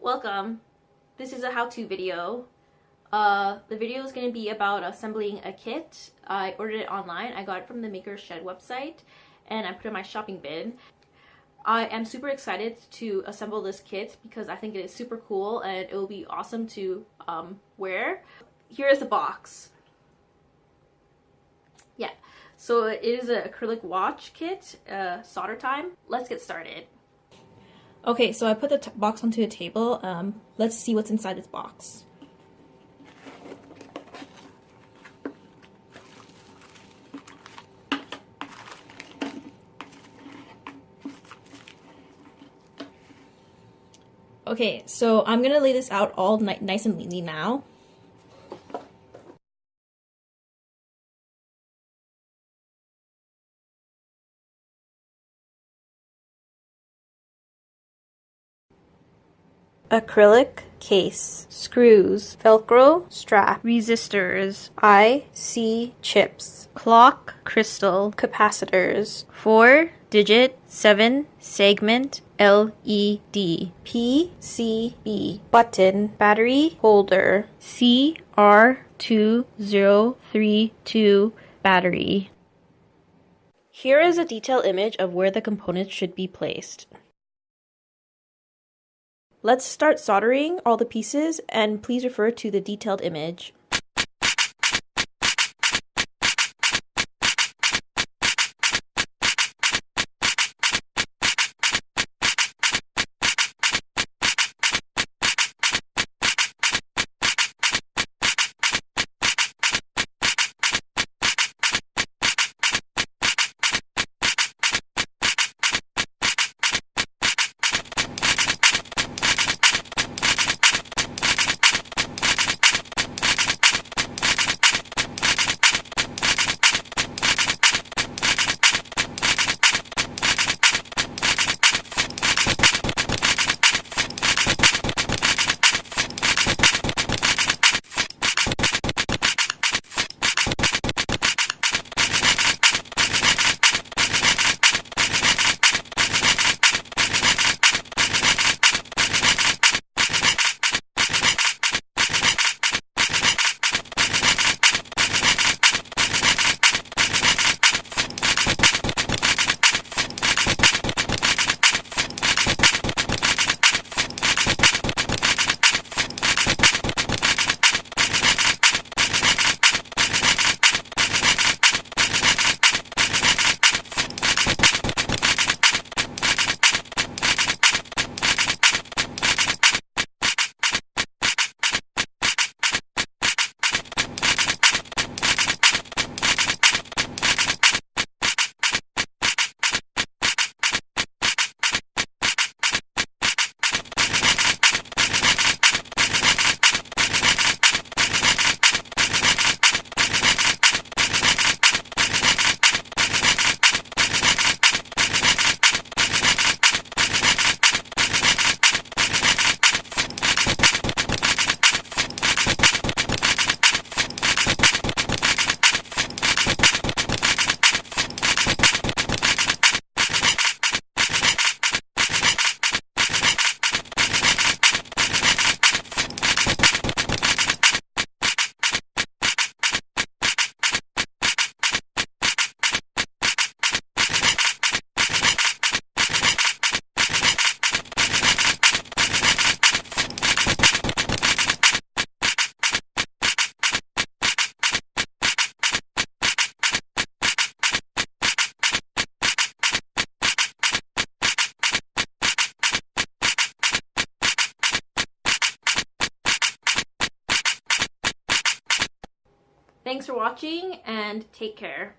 Welcome. This is a how-to video. The video is going to be about assembling a kit. I ordered it online. I got it from the Maker Shed website and I put it in my shopping bin. I am super excited to assemble this kit because I think it is super cool and it will be awesome to wear. Here is the box. Yeah, so it is an acrylic watch kit, solder time. Let's get started. Okay, so I put the box onto the table. Let's see what's inside this box. Okay, so I'm gonna lay this out all nice and neatly now. Acrylic case, screws, Velcro strap, resistors, IC chips, clock crystal, capacitors, 4-digit 7-segment LED, PCB, button, battery holder, CR2032 battery. Here is a detailed image of where the components should be placed. Let's start soldering all the pieces, and please refer to the detailed image. Thanks for watching and take care.